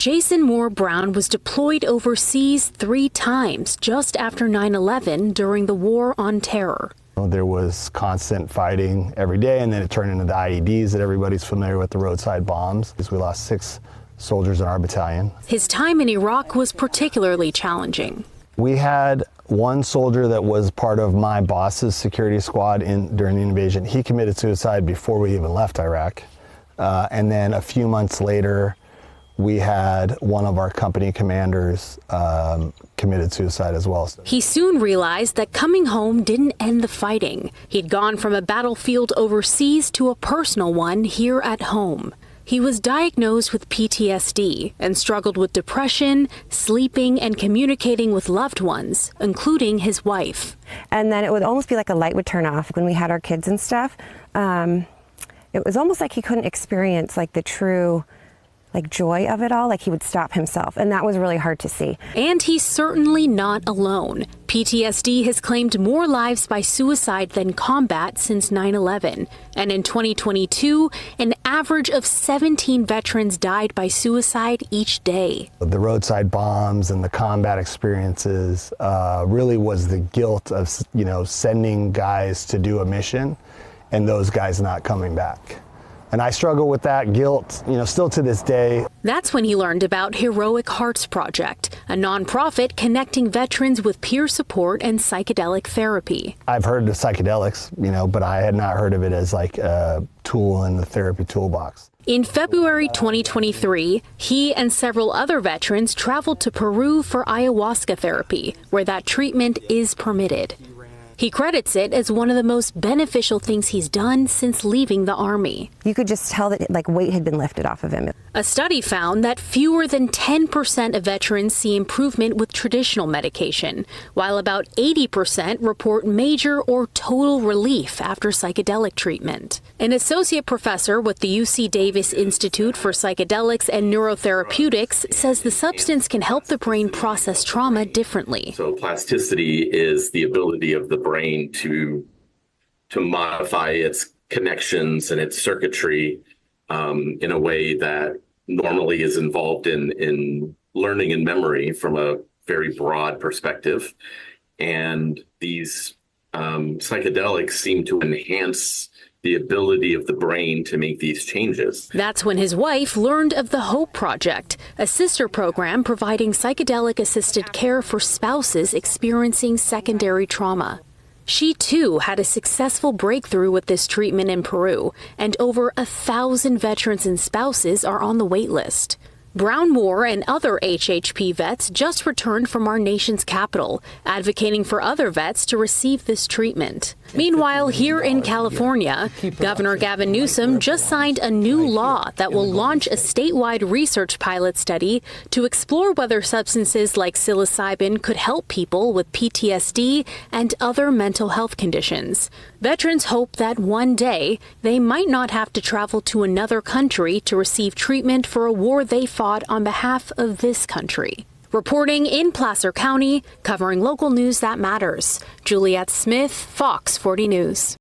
Jason Moore Brown was deployed overseas 3 times just after 9/11 during the War on Terror. There was constant fighting every day, and then it turned into the IEDs that everybody's familiar with, the roadside bombs. We lost 6 soldiers in our battalion. His time in Iraq was particularly challenging. We had one soldier that was part of my boss's security squad during the invasion. He committed suicide before we even left Iraq. And then a few months later, we had one of our company commanders committed suicide as well. He soon realized that coming home didn't end the fighting. He'd gone from a battlefield overseas to a personal one here at home. He was diagnosed with PTSD and struggled with depression, sleeping, and communicating with loved ones, including his wife. And then it would almost be like a light would turn off when we had our kids and stuff. It was almost like he couldn't experience like the true joy of it all, like he would stop himself, and that was really hard to see. And he's certainly not alone. PTSD has claimed more lives by suicide than combat since 9/11. And in 2022, an average of 17 veterans died by suicide each day. The roadside bombs and the combat experiences really was the guilt of, sending guys to do a mission and those guys not coming back. And I struggle with that guilt, still to this day. That's when he learned about Heroic Hearts Project, a nonprofit connecting veterans with peer support and psychedelic therapy. I've heard of psychedelics, but I had not heard of it as like a tool in the therapy toolbox. In February 2023, he and several other veterans traveled to Peru for ayahuasca therapy, where that treatment is permitted. He credits it as one of the most beneficial things he's done since leaving the Army. You could just tell that weight had been lifted off of him. A study found that fewer than 10% of veterans see improvement with traditional medication, while about 80% report major or total relief after psychedelic treatment. An associate professor with the UC Davis Institute for Psychedelics and Neurotherapeutics says the substance can help the brain process trauma differently. So plasticity is the ability of the brain to modify its connections and its circuitry in a way that normally is involved in learning and memory from a very broad perspective. And these psychedelics seem to enhance the ability of the brain to make these changes. That's when his wife learned of the HOPE Project, a sister program providing psychedelic-assisted care for spouses experiencing secondary trauma. She, too, had a successful breakthrough with this treatment in Peru, and over 1,000 veterans and spouses are on the wait list. Brown Moore and other HHP vets just returned from our nation's capital, advocating for other vets to receive this treatment. Meanwhile, here in California, Governor Gavin Newsom just signed a new law that will launch a statewide research pilot study to explore whether substances like psilocybin could help people with PTSD and other mental health conditions. Veterans hope that one day they might not have to travel to another country to receive treatment for a war they fought on behalf of this country. Reporting in Placer County, covering local news that matters. Juliette Smith, Fox 40 News.